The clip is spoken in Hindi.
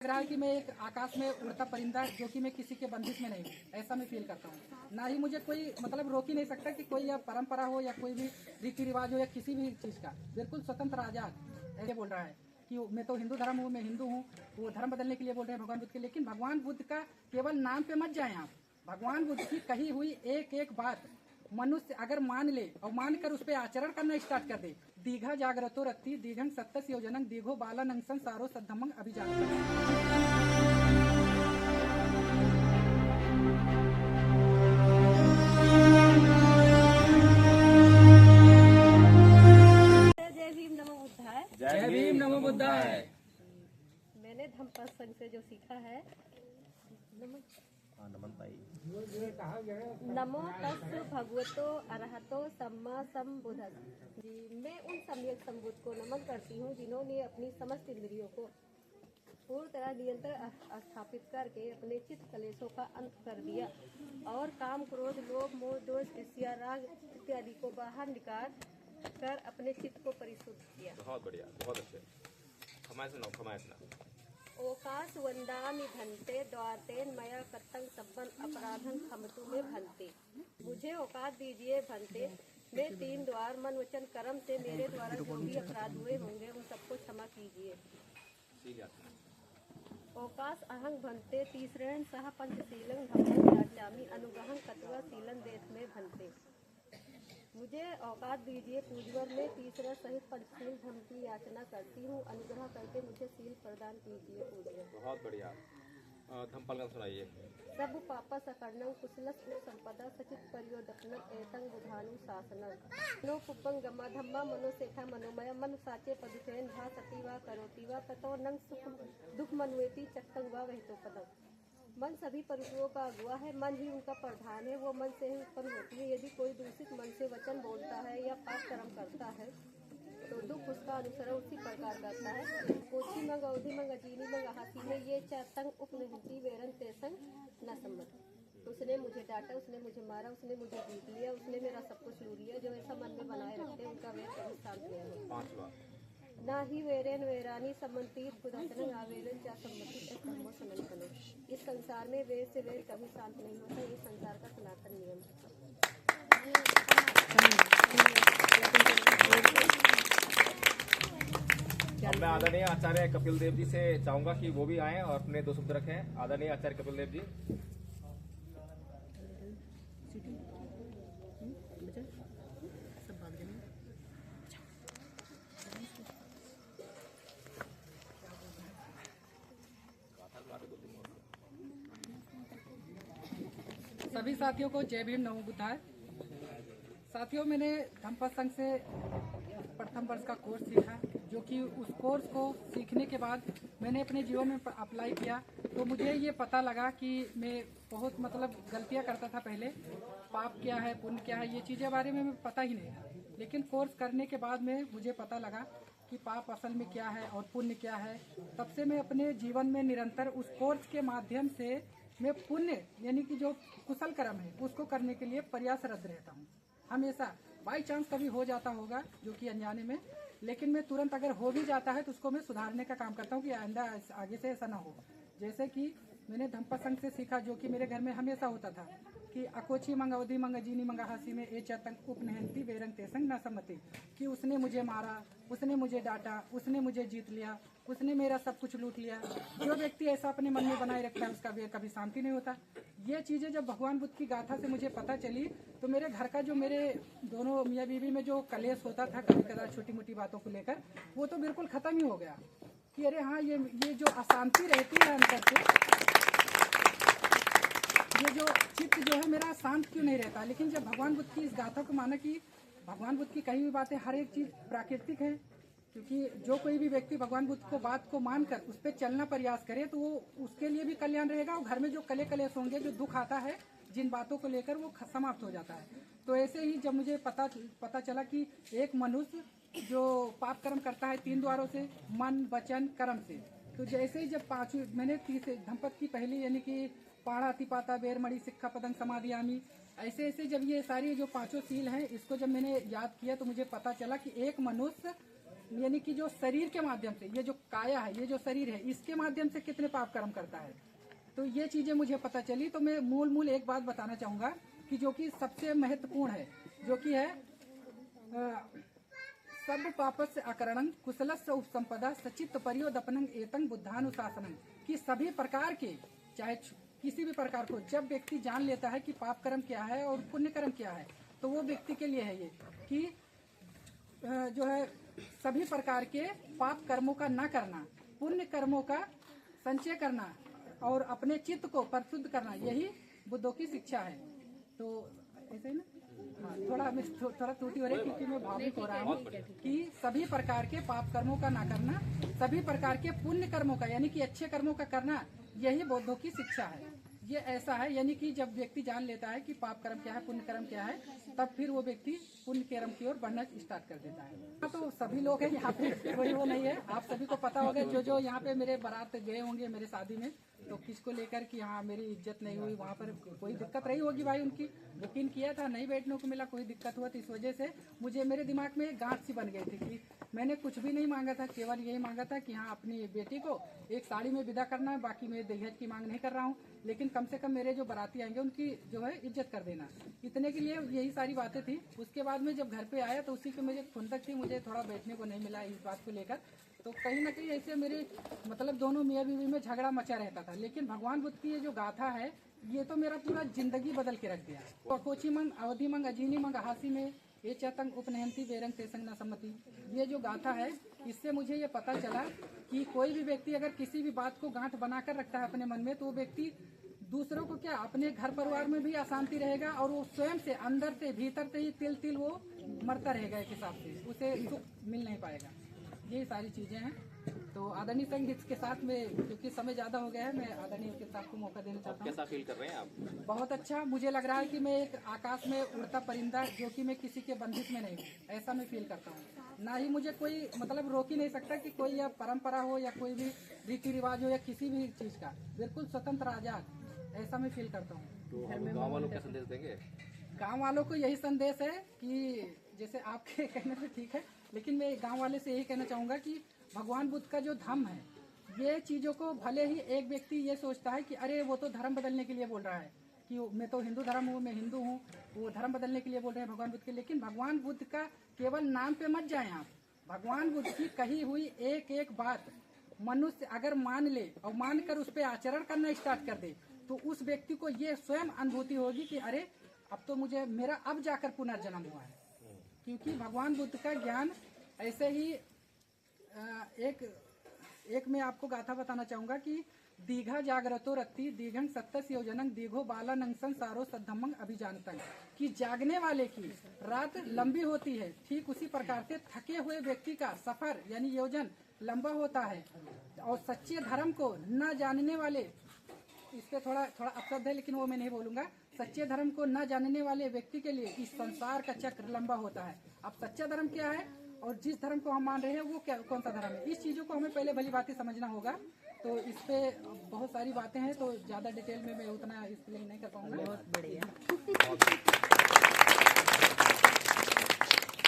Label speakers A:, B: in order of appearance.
A: लग रहा है कि मैं एक आकाश में उड़ता परिंदा जो कि मैं किसी के बंदिश में नहीं हूँ, ऐसा मैं फील करता हूँ। ना ही मुझे कोई मतलब रोक ही नहीं सकता कि कोई या परंपरा हो या कोई भी रीति रिवाज हो या किसी भी चीज़ का, बिल्कुल स्वतंत्र आजाद ऐसे बोल रहा है कि मैं तो हिंदू धर्म हूँ, मैं हिंदू हूँ। वो धर्म बदलने के लिए बोल रहे हैं भगवान बुद्ध के, लेकिन भगवान बुद्ध का केवल नाम पे मत जाए आप। भगवान बुद्ध की कही हुई एक एक बात मनुष्य अगर मान ले और मान कर उस पर आचरण करना स्टार्ट कर दे, दीघा जागरतो रत्ती दीघं सत्तस योजनं दीघो बालानंग संसारो सद्धमंग अभिजात।
B: जय भीम नमो बुद्धाय।
A: जय भीम नमो बुद्धाय।
B: मैंने धम्म संघ से जो सीखा है, नमो तस् भगवतो अरहतो सम्मा सम्बुद्धः जी। मैं उन सम्यक संबुद्ध को नमन करती हूँ जिन्होंने अपनी समस्त इंद्रियों को पूर्ण तरह नियंत्रण स्थापित करके अपने चित्त कलेशों का अंत कर दिया और काम क्रोध लोभ मोह दोष ईर्ष्या राग इत्यादि को बाहर निकाल कर अपने चित्त को परिशुद्ध किया।
C: बहुत बढ़िया, बहुत अच्छे। खमायसना
B: ओकाश वंदामि धनते द्वारतेन मया कत्तं सब्बन अपराधन खमतु में भनते। मुझे औकात दीजिए भनते, मैं 3 द्वार मन वचन कर्म से मेरे द्वारा जो भी अपराध हुए होंगे उन सबको क्षमा कीजिए। ओकाश अहंग भनते तीसरेण सह पंचशीलं धम्मं याचामि अनुग्रहं कत्वा शीलं देश में भनते। मुझे औकात दीजिए पूजवर में तीसरा सहित पंचशील धर्म की याचना करती हूँ, अनुग्रह करके मुझे शील प्रदान कीजिए पूजवर।
C: बहुत बढ़िया। धम्मपल सुनाइए।
B: सब पापा सकर्णं कुशल संपदा सचित परियोदपनम एतं बुधानु शासनम नो पुब्बं गमा धम्मा मनोसेठा मनोमय मन साचे पदुचैन भा सती वा करोति वा ततो नंग सुख दुख मनवेति चक्तं वा वहितो पदम। मन सभी परुओं का अगुआ है, मन ही उनका प्रधान है, वो मन से ही उत्पन्न होती है। यदि कोई दूषित मन से वचन बोलता है या पाप कर्म करता है तो दुख उसका अनुसरण उसी प्रकार करता है। कोची मंग अवधि मंग अजीनी मंग हाथी में ये चातंग उपनिहति वेरन तेसंग न सम्मत। उसने मुझे डांटा, उसने मुझे मारा, उसने मुझे जीत लिया, उसने मेरा सब कुछ लूट लिया। जो ऐसा मन में बनाए रखते हैं उनका वेर कभी शांत नहीं होता।
C: 5वां
B: ना ही वेरेन वेरानी सम्मति खुदातन आवेदन चा सम्मति धर्मो सनातन। इस संसार में वेर से वेर कभी शांत नहीं होता, ये संसार का सनातन नियम
C: अब मैं आदरणीय आचार्य कपिल देव जी से चाहूंगा कि वो भी आए और अपने 2 शब्द रखें। आदरणीय आचार्य कपिल देव जी।
A: सभी साथियों को जय भीम नमो बुद्धाय। साथियों, मैंने धम्म संघ से प्रथम वर्ष का कोर्स सीखा, जो कि उस कोर्स को सीखने के बाद मैंने अपने जीवन में अप्लाई किया तो मुझे ये पता लगा कि मैं बहुत मतलब गलतियां करता था पहले। पाप क्या है, पुण्य क्या है, ये चीज़ें बारे में पता ही नहीं था। लेकिन कोर्स करने के बाद में मुझे पता लगा कि पाप असल में क्या है और पुण्य क्या है। तब से मैं अपने जीवन में निरंतर उस कोर्स के माध्यम से मैं पुण्य यानी कि जो कुशल कर्म है उसको करने के लिए प्रयासरत रहता हूँ हमेशा। बाई चांस कभी हो जाता होगा जो कि अनजाने में, लेकिन मैं तुरंत अगर हो भी जाता है तो उसको मैं सुधारने का काम करता हूँ कि आइंदा आगे से ऐसा ना हो। जैसे कि मैंने धम्म संघ से सीखा, जो कि मेरे घर में हमेशा होता था कि अकोची मंग अवधि मंग अजीनी मंग हासी में ए चतंग उपनहंती वेरंग तेसंग न सम्मति। कि उसने मुझे मारा, उसने मुझे डांटा, उसने मुझे जीत लिया, उसने मेरा सब कुछ लूट लिया। जो व्यक्ति ऐसा अपने मन में बनाए रखता है उसका वेर कभी शांति नहीं होता। ये चीज़ें जब भगवान बुद्ध की गाथा से मुझे पता चली तो मेरे घर का जो मेरे दोनों मियाँ बीवी में जो कलेश होता था कभी कदा छोटी मोटी बातों को लेकर, वो तो बिल्कुल ख़त्म ही हो गया कि अरे हाँ, ये जो अशांति रहती है अंदर से, ये जो चित्त जो है मेरा शांत क्यों नहीं रहता। लेकिन जब भगवान बुद्ध की इस गाथा को माना कि भगवान बुद्ध की कही हुई बातें हर एक चीज़ प्राकृतिक है, क्योंकि जो कोई भी व्यक्ति भगवान बुद्ध को बात को मानकर उस पर चलना प्रयास करे तो वो उसके लिए भी कल्याण रहेगा और घर में जो कलेश होंगे, जो दुख आता है जिन बातों को लेकर, वो समाप्त हो जाता है। तो ऐसे ही जब मुझे पता चला कि एक मनुष्य जो पाप कर्म करता है 3 द्वारों से, मन वचन कर्म से, तो जैसे ही जब 5 मैंने धम्पत की पहली यानी कि पाणा तिपाता बेरमणि सिक्खा पदंग समाधियामी, ऐसे जब ये सारी जो 5 शील हैं इसको जब मैंने याद किया तो मुझे पता चला कि एक मनुष्य यानी कि जो शरीर के माध्यम से, ये जो काया है, ये जो शरीर है, इसके माध्यम से कितने पाप कर्म करता है। तो ये चीजें मुझे पता चली। तो मैं मूल एक बात बताना चाहूंगा कि जो कि सबसे महत्वपूर्ण है, जो कि है सर्व पापस्य अकरणं कुशलस्य उपसंपदा सचित्त परियोदपनं एतं बुद्धानुशासनं, कि सभी प्रकार के, चाहे किसी भी प्रकार को, जब व्यक्ति जान लेता है कि पाप कर्म क्या है और पुण्य कर्म क्या है, तो वो व्यक्ति के लिए है ये कि जो है सभी प्रकार के पाप कर्मों का न करना, पुण्य कर्मों का संचय करना और अपने चित्त को परिशुद्ध करना, यही बुद्धों की शिक्षा है। तो ऐसे ही ना, हाँ, थोड़ा त्रुटि हो रही है क्योंकि मैं भावुक हो रहा हूँ कि सभी प्रकार के पाप कर्मों का ना करना, सभी प्रकार के पुण्य कर्मों का, यानी कि अच्छे कर्मों का करना, यही बौद्धों की शिक्षा है। ये ऐसा है, यानी कि जब व्यक्ति जान लेता है कि पाप कर्म क्या है, पुण्य कर्म क्या है, तब फिर वो व्यक्ति पुण्य कर्म की ओर बढ़ना स्टार्ट कर देता है। हाँ, तो सभी लोग हैं यहाँ पे, कोई वो नहीं है, आप सभी को पता होगा, जो यहाँ पे मेरे बारात गए होंगे मेरे शादी में, तो किसको लेकर कि हाँ मेरी इज्जत नहीं हुई, वहाँ पर कोई दिक्कत रही होगी भाई, उनकी बुकिंग किया था, नहीं बैठने को मिला, कोई दिक्कत हुआ, तो इस वजह से मुझे मेरे दिमाग में गांठ सी बन गई थी कि मैंने कुछ भी नहीं मांगा था, केवल यही मांगा था कि हाँ अपनी बेटी को एक साड़ी में विदा करना है, बाकी मैं दहेज की मांग नहीं कर रहा हूँ, लेकिन कम से कम मेरे जो बाराती आएंगे उनकी जो है इज्जत कर देना, इतने के लिए यही सारी बातें थी। उसके बाद में जब घर पे आया तो उसी की मुझे खुंदक थी, मुझे थोड़ा बैठने को नहीं मिला इस बात को लेकर, तो कहीं ना कहीं ऐसे मेरे मतलब दोनों मियाँ बीवी में झगड़ा मचा रहता था। लेकिन भगवान बुद्ध की ये जो गाथा है, ये तो मेरा पूरा जिंदगी बदल के रख दिया। अकोची मंग अवधि मंग अजीनी मंग हासी में ये चतंग उपनयंती बेरंग तेसंग न सम्मति, ये जो गाथा है, इससे मुझे ये पता चला कि कोई भी व्यक्ति अगर किसी भी बात को गांठ बनाकर रखता है अपने मन में, तो वो व्यक्ति दूसरों को क्या, अपने घर परिवार में भी अशांति रहेगा और वो स्वयं से अंदर से भीतर से ही तिल तिल वो मरता रहेगा, एक हिसाब से उसे सुख मिल नहीं पाएगा। ये सारी चीजें हैं। तो आदरणीय संघ के साथ में, क्योंकि समय ज्यादा हो गया है, मैं आदरणीय के साथ को मौका देना चाहता हूँ।
C: कैसा फील कर रहे हैं आप?
A: बहुत अच्छा, मुझे लग रहा है कि मैं एक आकाश में उड़ता परिंदा, जो कि मैं किसी के बंदिश में नहीं हूँ, ऐसा मैं फील करता हूँ। ना ही मुझे कोई मतलब रोक ही नहीं सकता कि कोई या परंपरा हो या कोई भी रीति रिवाज हो या किसी भी चीज का, बिल्कुल स्वतंत्र आजाद, ऐसा मैं फील करता हूँ।
C: तो हम गाँव वालों को क्या संदेश देंगे?
A: गाँव वालों को यही संदेश है कि जैसे आपके कहने पे ठीक है, लेकिन मैं गांव वाले से यही कहना चाहूँगा कि भगवान बुद्ध का जो धम्म है, ये चीज़ों को भले ही एक व्यक्ति ये सोचता है कि अरे वो तो धर्म बदलने के लिए बोल रहा है, कि मैं तो हिंदू धर्म हूँ, मैं हिंदू हूँ, वो धर्म बदलने के लिए बोल रहे हैं भगवान बुद्ध के, लेकिन भगवान बुद्ध का केवल नाम पे मत जाएं आप। भगवान बुद्ध की कही हुई एक एक बात मनुष्य अगर मान ले और मानकर उस पर आचरण करना स्टार्ट कर दे, तो उस व्यक्ति को ये स्वयं अनुभूति होगी कि अरे अब तो मुझे मेरा अब जाकर पुनर्जन्म हुआ है। क्योंकि भगवान बुद्ध का ज्ञान ऐसे ही एक मैं आपको गाथा बताना चाहूंगा कि दीघा जागरतो रत्ती दीघं सत्तस योजनंग दीघो बाला नंगसन सारो सद्धमंग अभिजानतंग, कि जागने वाले की रात लंबी होती है, ठीक उसी प्रकार से थके हुए व्यक्ति का सफर यानी योजन लंबा होता है। और सच्चे धर्म को न जानने वाले, इस पे थोड़ा अपशब्द है लेकिन वो मैं नहीं बोलूंगा, सच्चे धर्म को न जानने वाले व्यक्ति के लिए इस संसार का चक्र लंबा होता है। अब सच्चा धर्म क्या है और जिस धर्म को हम मान रहे हैं वो क्या, कौन सा धर्म है, इस चीजों को हमें पहले भली बातें समझना होगा। तो इस पे बहुत सारी बातें हैं, तो ज्यादा डिटेल में मैं उतना इसलिए नहीं कर पाऊंगा।
B: बहुत बढ़िया।